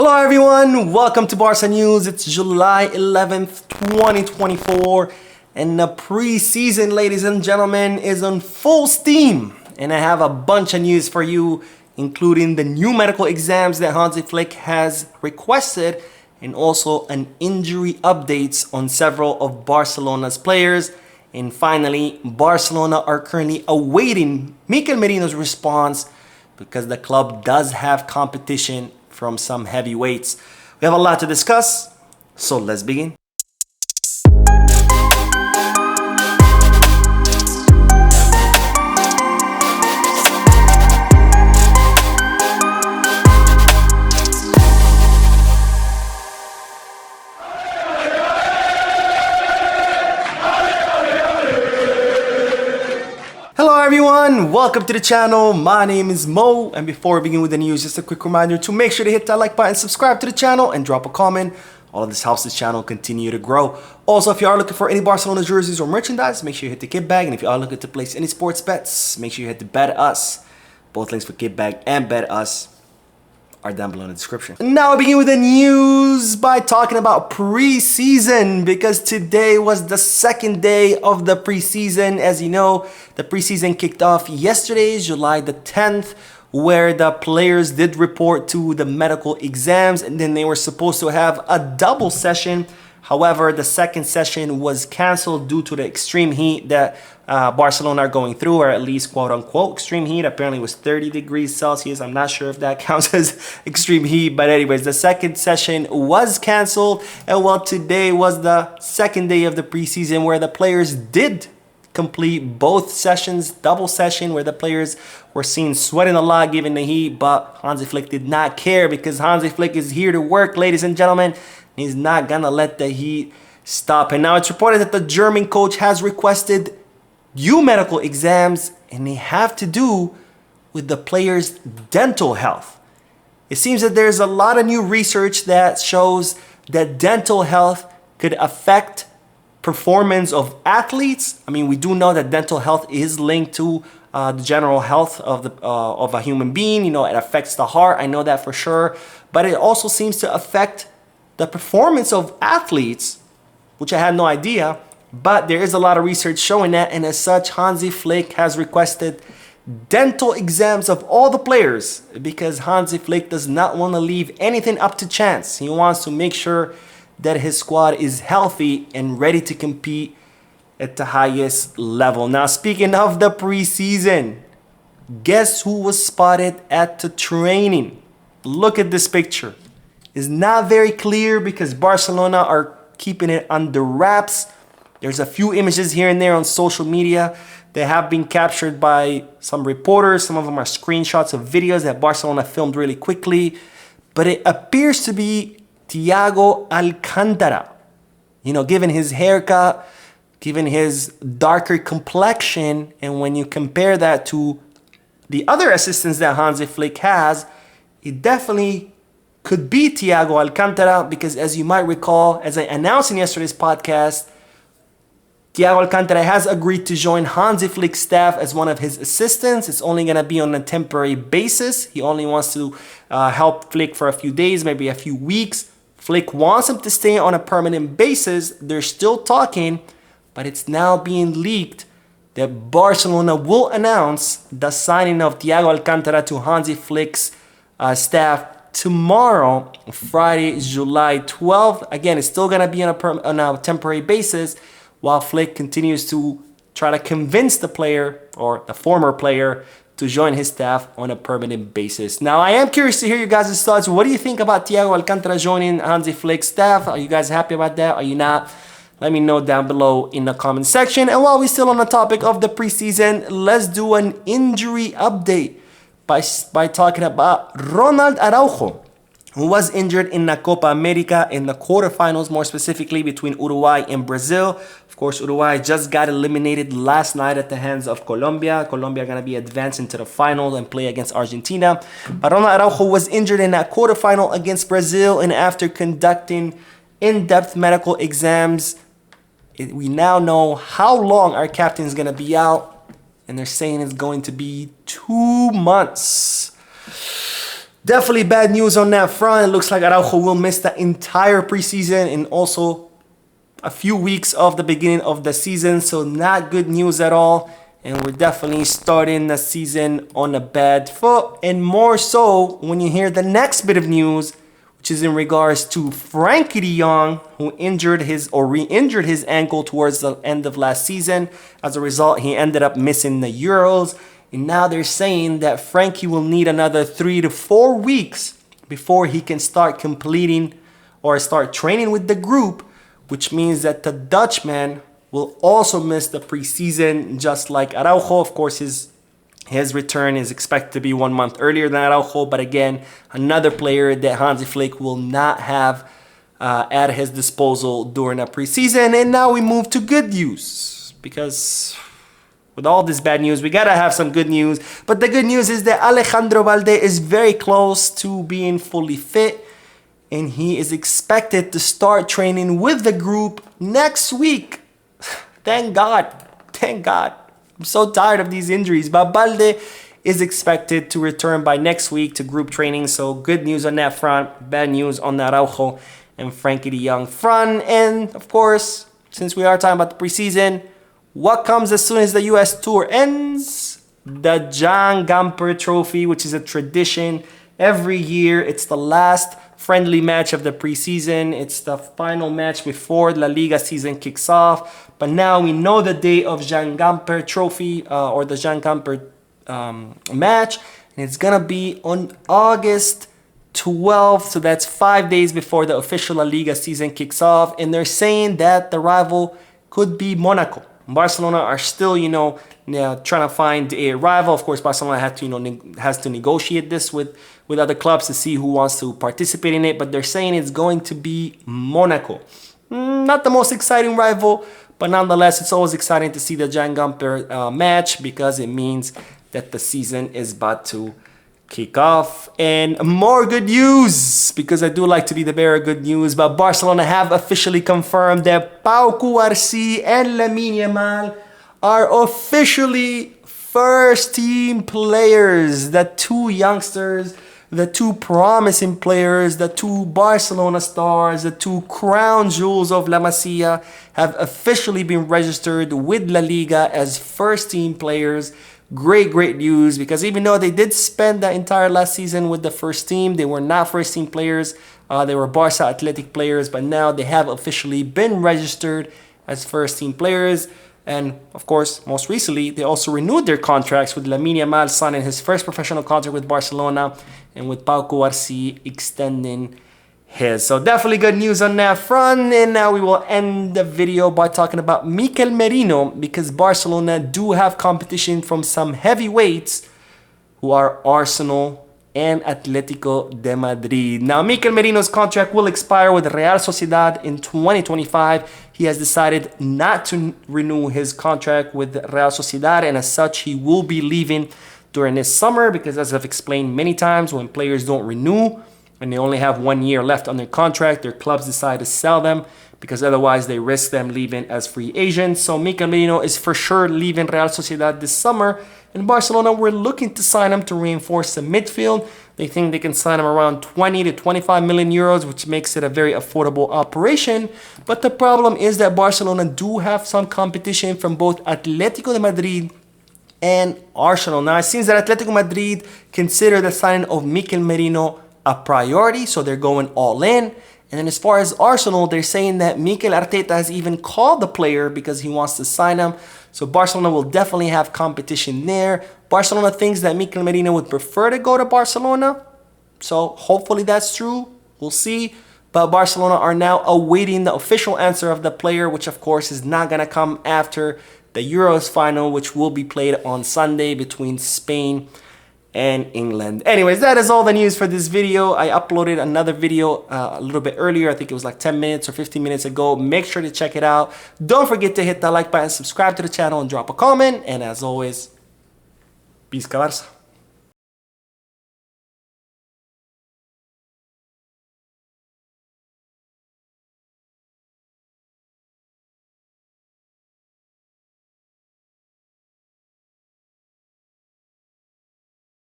Hello everyone, welcome to Barca News. It's July 11th, 2024, and the preseason, ladies and gentlemen, is on full steam. And I have a bunch of news for you, including the new medical exams that Hansi Flick has requested, and also an injury updates on several of Barcelona's players. And finally, Barcelona are currently awaiting Mikel Merino's response because the club does have competition from some heavyweights. We have a lot to discuss, so let's begin. Hello everyone, welcome to the channel. My name is Mo, and before we begin with the news, just a quick reminder to make sure to hit that like button, subscribe to the channel, and drop a comment. All of this helps this channel continue to grow. Also, if you are looking for any Barcelona jerseys or merchandise, make sure you hit the kit bag. And if you are looking to place any sports bets, make sure you hit the Bet Us. Both links for kit bag and Bet Us are down below in the description. Now we begin with the news by talking about preseason, because today was the second day of the preseason. As you know, the preseason kicked off yesterday, July the 10th, where the players did report to the medical exams, and then they were supposed to have a double session. However, the second session was canceled due to the extreme heat that Barcelona are going through, or at least quote-unquote extreme heat. Apparently it was 30 degrees Celsius. I'm not sure if that counts as extreme heat, but anyways, the second session was canceled. And well, today was the second day of the preseason where the players did complete both sessions, double session, where the players were seen sweating a lot given the heat, but Hansi Flick did not care, because Hansi Flick is here to work, ladies and gentlemen. He's not gonna let the heat stop. And now it's reported that the German coach has requested new medical exams, and they have to do with the players' dental health. It seems that there's a lot of new research that shows that dental health could affect performance of athletes. I mean, we do know that dental health is linked to the general health of a human being. You know, it affects the heart. I know that for sure. But it also seems to affect the performance of athletes, which I had no idea. But there is a lot of research showing that, and as such, Hansi Flick has requested dental exams of all the players, because Hansi Flick does not want to leave anything up to chance. He wants to make sure that his squad is healthy and ready to compete at the highest level. Now, speaking of the preseason, guess who was spotted at the training? Look at this picture. It's not very clear because Barcelona are keeping it under wraps. There's a few images here and there on social media that have been captured by some reporters. Some of them are screenshots of videos that Barcelona filmed really quickly. But it appears to be Thiago Alcantara. You know, given his haircut, given his darker complexion, and when you compare that to the other assistants that Hansi Flick has, it definitely could be Thiago Alcantara, because as you might recall, as I announced in yesterday's podcast, Thiago Alcantara has agreed to join Hansi Flick's staff as one of his assistants. It's only going to be on a temporary basis. He only wants to help Flick for a few days, maybe a few weeks. Flick wants him to stay on a permanent basis. They're still talking, but it's now being leaked that Barcelona will announce the signing of Thiago Alcantara to Hansi Flick's staff tomorrow, Friday, July 12th. Again, it's still going to be on a temporary basis, while Flick continues to try to convince the player, or the former player, to join his staff on a permanent basis. Now, I am curious to hear you guys' thoughts. What do you think about Thiago Alcantara joining Hansi Flick's staff? Are you guys happy about that? Are you not? Let me know down below in the comment section. And while we're still on the topic of the preseason, let's do an injury update by talking about Ronald Araujo, who was injured in the Copa America in the quarterfinals, more specifically between Uruguay and Brazil. Of course, Uruguay just got eliminated last night at the hands of Colombia. Colombia are going to be advancing to the final and play against Argentina. But Ronald Araujo was injured in that quarterfinal against Brazil, and after conducting in-depth medical exams, we now know how long our captain is going to be out, and they're saying it's going to be 2 months. Definitely bad news on that front. It looks like Araujo will miss the entire preseason and also a few weeks of the beginning of the season. So not good news at all. And we're definitely starting the season on a bad foot. And more so when you hear the next bit of news, which is in regards to Frankie de Jong, who re-injured his ankle towards the end of last season. As a result, he ended up missing the Euros. And now they're saying that Frankie will need another 3 to 4 weeks before he can start completing or start training with the group, which means that the Dutchman will also miss the preseason just like Araujo. Of course, his return is expected to be 1 month earlier than Araujo, but again, another player that Hansi Flick will not have at his disposal during a preseason. And now we move to good news, because with all this bad news, we gotta have some good news. But the good news is that Alejandro Balde is very close to being fully fit, and he is expected to start training with the group next week. Thank God. Thank God. I'm so tired of these injuries. But Balde is expected to return by next week to group training. So good news on that front. Bad news on the Araujo and Frankie de Jong front. And of course, since we are talking about the preseason, what comes as soon as the US tour ends? The Jan Gamper Trophy, which is a tradition every year. It's the last friendly match of the preseason. It's the final match before La Liga season kicks off. But now we know the date of Jan Gamper Trophy or the Jan Gamper match. And it's going to be on August 12th. So that's 5 days before the official La Liga season kicks off. And they're saying that the rival could be Monaco. Barcelona are still, trying to find a rival. Of course, Barcelona has to negotiate this with other clubs to see who wants to participate in it. But they're saying it's going to be Monaco. Not the most exciting rival, but nonetheless, it's always exciting to see the Jan Gamper match, because it means that the season is about to kick off. And more good news, because I do like to be the bearer of good news, but Barcelona have officially confirmed that Pau Cubarsí and Lamine Yamal are officially first team players. The two youngsters, the two promising players, the two Barcelona stars, the two crown jewels of La Masia have officially been registered with La Liga as first team players. Great news, because even though they did spend the entire last season with the first team, they were not first team players. They were Barca Athletic players, but now they have officially been registered as first team players. And of course, most recently, they also renewed their contracts, with Lamine Yamal signing his first professional contract with Barcelona, and with Pau Cubarsí extending his. So definitely good news on that front. And now we will end the video by talking about Mikel Merino, because Barcelona do have competition from some heavyweights who are Arsenal and Atletico de Madrid. Now, Mikel Merino's contract will expire with Real Sociedad in 2025. He has decided not to renew his contract with Real Sociedad, and as such, he will be leaving during this summer, because as I've explained many times, when players don't renew and they only have 1 year left on their contract, their clubs decide to sell them, because otherwise they risk them leaving as free agents. So Mikel Merino is for sure leaving Real Sociedad this summer, and Barcelona were looking to sign him to reinforce the midfield. They think they can sign him around 20 to 25 million euros, which makes it a very affordable operation. But the problem is that Barcelona do have some competition from both Atletico de Madrid and Arsenal. Now, it seems that Atletico Madrid consider the signing of Mikel Merino a priority, so they're going all in. And then as far as Arsenal, they're saying that Mikel Arteta has even called the player because he wants to sign him. So Barcelona will definitely have competition there. Barcelona thinks that Mikel Merino would prefer to go to Barcelona. So hopefully that's true. We'll see. But Barcelona are now awaiting the official answer of the player, which of course is not going to come after the Euros final, which will be played on Sunday between Spain and England. Anyways, that is all the news for this video. I uploaded another video a little bit earlier. I think it was like 10 minutes or 15 minutes ago. Make sure to check it out. Don't forget to hit that like button, subscribe to the channel, and drop a comment. And as always, peace, Barca.